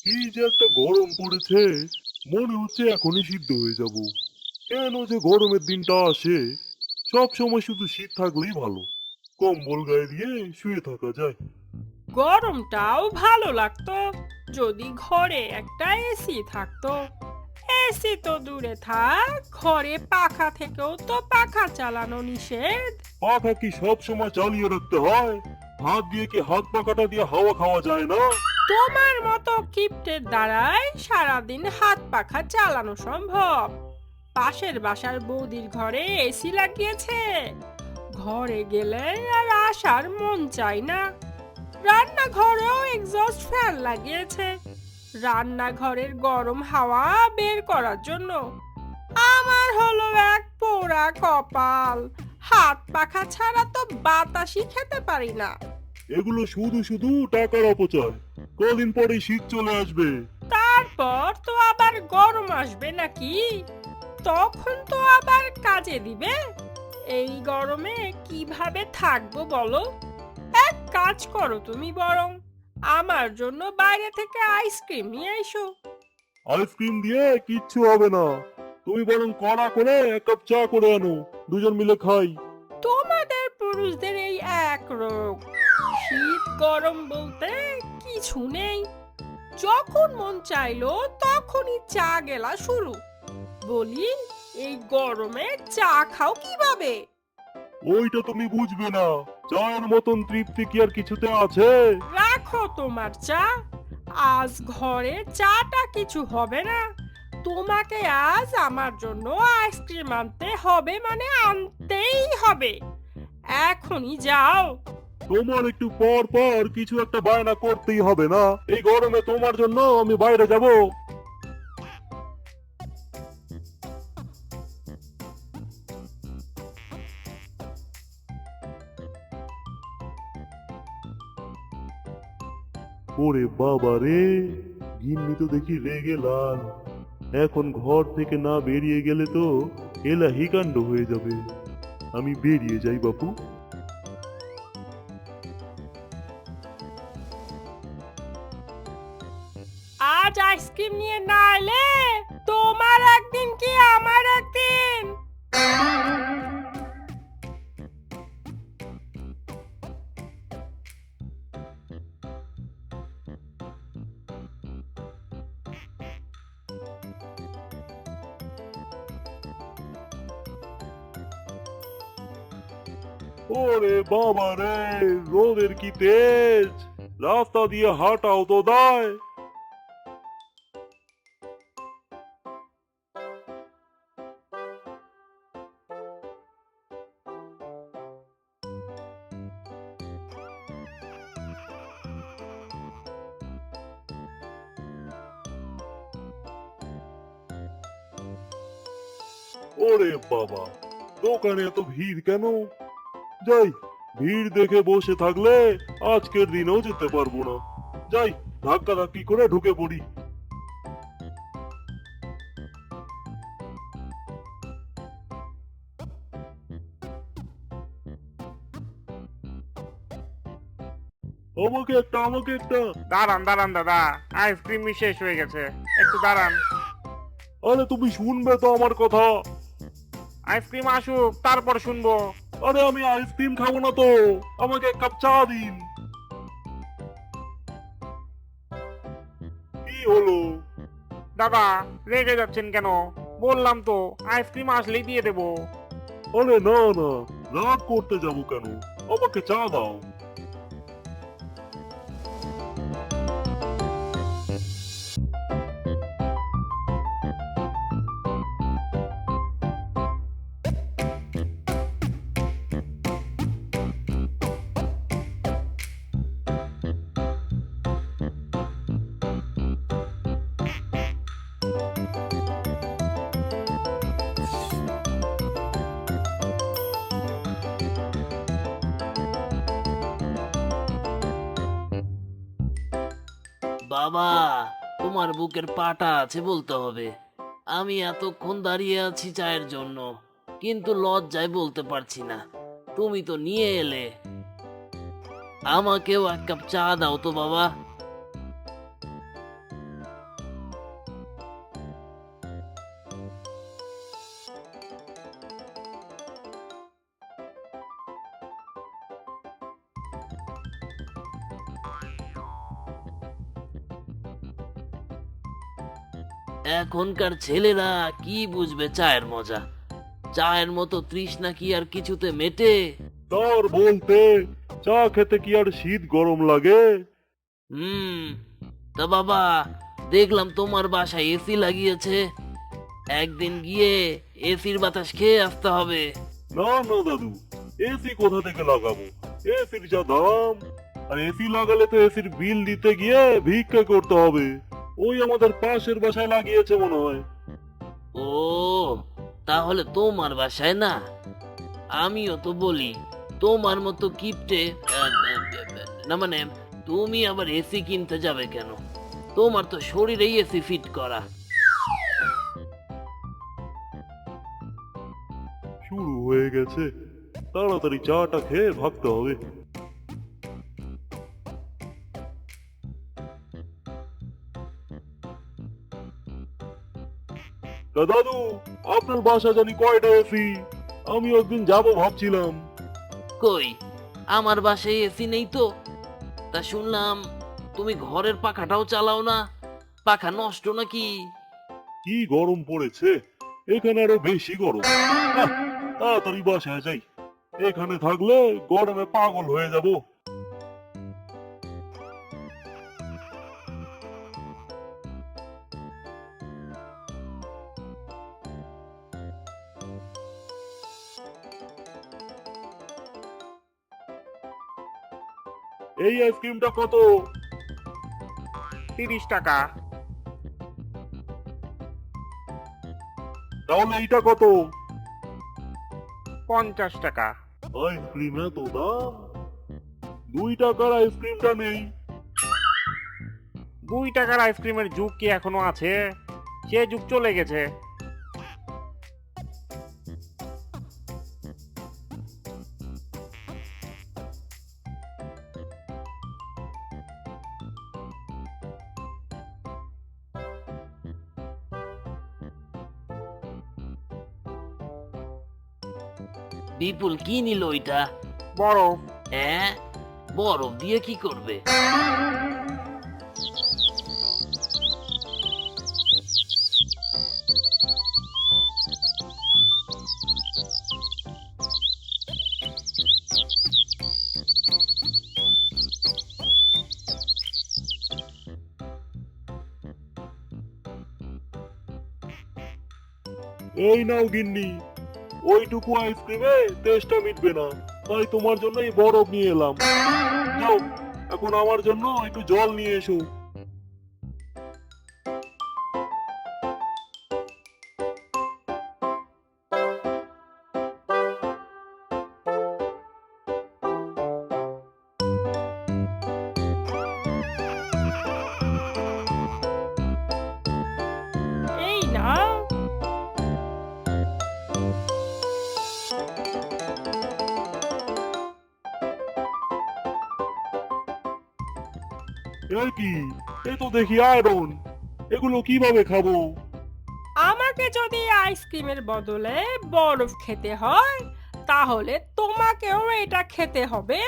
কি যে একটা গরম পড়েছে, মনে হচ্ছে এখনই সিদ্ধ হয়ে যাব। কেন যে গরমের দিনটা আসে, সব সময় শুধু শীত থাকলেই ভালো, কম্বল গায়ে দিয়ে শুয়ে থাকা যায়। গরমটাও ভালো লাগতো যদি ঘরে একটা এসি থাকতো। এসি তো দূরে থাক, ঘরে পাখা থেকেও তো পাখা চালানো নিষেধ। পাখা কি সব সময় চালিয়ে রাখতে হয়? হাত দিয়ে কি হাত পাখাটা দিয়ে হাওয়া খাওয়া যায় না? তোমার মতো কিপ্টের দ্বারাই সারাদিন হাত পাখা চালানো সম্ভব। পাশের বাসার বৌদির ঘরে এসি লাগিয়েছে, ঘরে গেলে আর আসার মন চায় না। রান্নাঘরেও এক্সস্ট ফ্যান লাগিয়েছে, রান্নাঘরের গরম হাওয়া বের করার জন্য। আমার হলো এক পোড়া কপাল, হাত পাখা ছাড়া তো বাতাসই খেতে পারি না। এগুলো শুধু শুধু টাকার অপচয়। কদিন পরে শীত চলে আসবে। তারপর তো আবার গরম আসবে নাকি, তখন তো আবার কাজে দিবে। এই গরমে কিভাবে থাকবো বলো? এক কাজ করো তুমি, বরং আমার জন্য বাইরে থেকে আইসক্রিম নিয়ে এসো। আইসক্রিম দিয়ে কিচ্ছু হবে না। তুমি বরং কড়া করে এক কাপ চা করে আনো, দুজন মিলে খাই। তোমাদের পুরুষদের এই এক রোগ, শীত গরম বলতে কিছু নেই। যখন মন চাইলো তখনই চা গেলা শুরু। বলি, এই গরমে চা খাও কিভাবে? ওইটা তুমি বুঝবে না। চায়ের মতন তৃপ্তি কি আর কিছুতে আছে? রাখো তোমার চা, আজ ঘরে চাটা কিছু হবে না। তোমাকে আজ আমার জন্য আইসক্রিম আনতে হবে, মানে আনতেই হবে। এখনই যাও। তোমার একটু পর পর কিছু একটা বায়না করতেই হবে না? এই গরমে তোমার জন্য আমি বাইরে যাব? ওরে বাবা রে, গিন্নি তো দেখি রেগে লাল। এখন ঘর থেকে না বেরিয়ে গেলে তো এলাহি কাণ্ড হয়ে যাবে। আমি বেরিয়ে যাই বাপু। আজ আইসক্রিম নিয়ে না এলে তোমার একদিন কি আমার একদিন। ওরে বাবা রে, রোদের কি তেজ! রাস্তা দিয়ে হাঁটাও তো দায়। ওরে বাবা, দোকানে এত ভিড় কেন? যাই, ভিড় দেখে বসে থাকলে আজকের দিনেও যেতে পারবো না। যাই, ধাক্কা ধাক্কি করে ঢুকে পড়ি। আমাকে একটা। দাঁড়ান দাঁড়ান দাদা, আইসক্রিম শেষ হয়ে গেছে, একটু দাঁড়ান। আরে তুমি শুনবে তো আমার কথা? আইসক্রিম আসুক তারপর শুনবো। আরে আমি আইসক্রিম খাবো না তো, আমাকে এক কাপ চা দিন। কি হলো? দাদা, রেগে যাচ্ছেন কেন? বললাম তো আইসক্রিম আসলেই দিয়ে দেবো। আরে না না, রাগ করতে যাবো কেন? আমাকে চা দাও। বাবা, তোমার বুকের পাটা আছে বলতে হবে। আমি এতক্ষণ দাঁড়িয়ে আছি চায়ের জন্য, কিন্তু লজ্জায় বলতে পারছি না। তুমি তো নিয়ে এলে, আমাকেও এক কাপ চা দাও তো বাবা। এখনকার ছেলেরা কি বুঝবে চায়ের মজা? চায়ের মতো তৃষ্ণা কি আর কিছুতে মেটে? তার বলতে চা খেতে কি আর শীত গরম লাগে? হুম। তা বাবা, দেখলাম তোমার বাসায় এসি লাগিয়েছে। একদিন গিয়ে এসির বাতাস খেয়ে আসতে হবে। না না দাদু, এসি কোথা থেকে লাগাবো? এসির যা দাম, আর এসি লাগালে তো এসির বিল দিতে গিয়ে ভিক্ষা করতে হবে। ওই আমাদের পাশের বাসায় লাগিয়েছে মনে হয়। ও, তাহলে তোমার বাসায় না? আমিও তো বলি তোমার মতো কিপটে না, মানে তুমি আবার এসি কিনতে যাবে কেন? তোমার তো শরীরেই এসি ফিট করা। শুরু হয়ে গেছে, তাড়াতাড়ি চাটা খেয়ে ভাগতে হবে। তা দাদু, আপনার বাসা জানি কয়টা এসি? আমি একদিন যাবো ভাবছিলাম। কই, আমার বাসায় এসি নেই তো। তা শুনলাম তুমি ঘরের পাখাটাও চালাও না। পাখা নষ্ট নাকি? কি গরম পড়েছে, এখানে আরো বেশি গরম। আহ, তাড়াতাড়ি বাসায় যাই, এখানে থাকলে গরমে পাগল হয়ে যাব। এই আইসক্রিমটা কত? 30 টাকা। তাহলে এইটা কত? 50 টাকা। আইসক্রিম এত দাম, 2 টাকার আইসক্রিমটা নেই? 2 টাকার আইসক্রিমের যুগ কি এখনো আছে? সে যুগ চলে গেছে। বিপুল কি নিল ওইটা? বরফ। হ্যাঁ, বরফ দিয়ে কি করবে? এই নাও গিন্নি, ওইটুকু আইসক্রিমে টেস্টটা মিটবে না, তাই তোমার জন্য এই বরফ নিয়ে এলাম। যাও, এখন আমার জন্য একটু জল নিয়ে এসো। এই নাও। এ কি, এ তো দেখি আয়রন, এগুলো কিভাবে খাবো? আমাকে যদি আইসক্রিমের বদলে বরফ খেতে হয়, তাহলে তোমাকেও এটা খেতে হবে।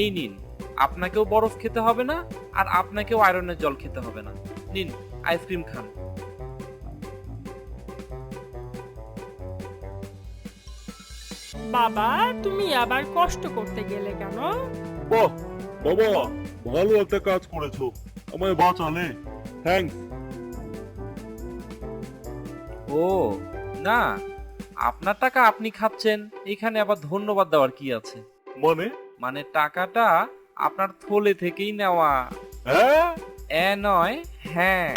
এই নিন, আপনাকেও বরফ খেতে হবে না, আর আপনাকেও আয়রনের জল খেতে হবে না। নিন, আইসক্রিম খান। বাবা, তুমি আবার কষ্ট করতে গেলে কেন? বাহ বাবা, ভালো একটা কাজ করেছো, আমায় বাঁচালে। থ্যাঙ্কস। ও না, আপনার টাকা আপনি খাচ্ছেন, এখানে আবার ধন্যবাদ দেওয়ার কি আছে? মানে? মানে টাকাটা আপনার থলে থেকেই নেওয়া। হ্যাঁ? নয়, হ্যাঁ।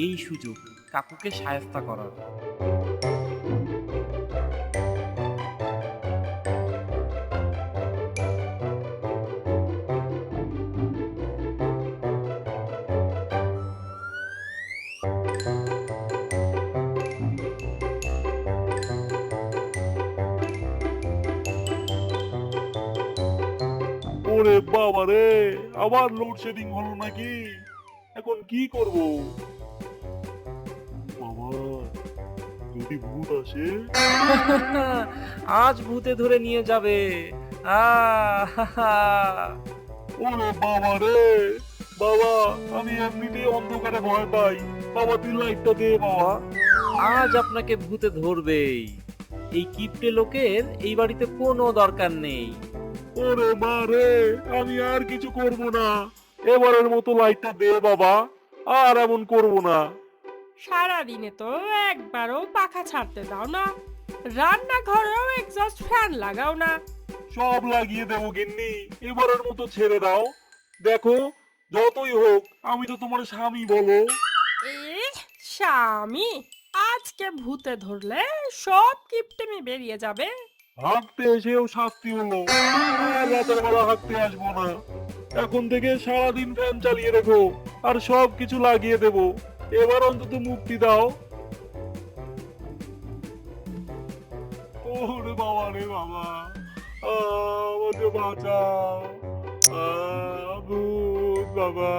এই সুযোগ কাকুকে শায়েস্তা করার। ওরে বাবা রে, আবার লোডশেডিং হলো নাকি? এখন কি করব? বাবা, যদি ভূত আসে? আজ ভূতে ধরে নিয়ে যাবে। ওরে বাবা রে, বাবা আমি এমনিতেই অন্ধকারে ভয় পাই। বাবা তুই লাইটটা দে বাবা। আজ আপনাকে ভূতে ধরবেই। এই কিপটে লোকের এই বাড়িতে কোনো দরকার নেই। ওরে মা রে, আমি আর কিছু করব না। এবারের মতো লাইটটা দে বাবা, আর এমন করব না। সারাদিনে তো একবারও পাখা ছাড়তে দাও না, রান্নাঘরেও এক্সস্ট ফ্যান লাগাও না। সব লাগিয়ে দেবো গিন্নি, এবারের মতো ছেড়ে দাও। দেখো যতই হোক আমি তো তোমার স্বামী বলো। স্বামী, আজকে ভূতে ধরলে সব কিপটেমি বেরিয়ে যাবে। হাঁকতে এসেও শাস্তি হলো, আর রাতের বেলা হাঁকতে আসবো না। এখন থেকে সারাদিন ফ্যান চালিয়ে রেখো, আর সব কিছু লাগিয়ে দেবো। এবার অন্তত মুক্তি দাও। ওরে বাবা রে বাবা, আমাকে বাঁচাও। ভূত বাবা।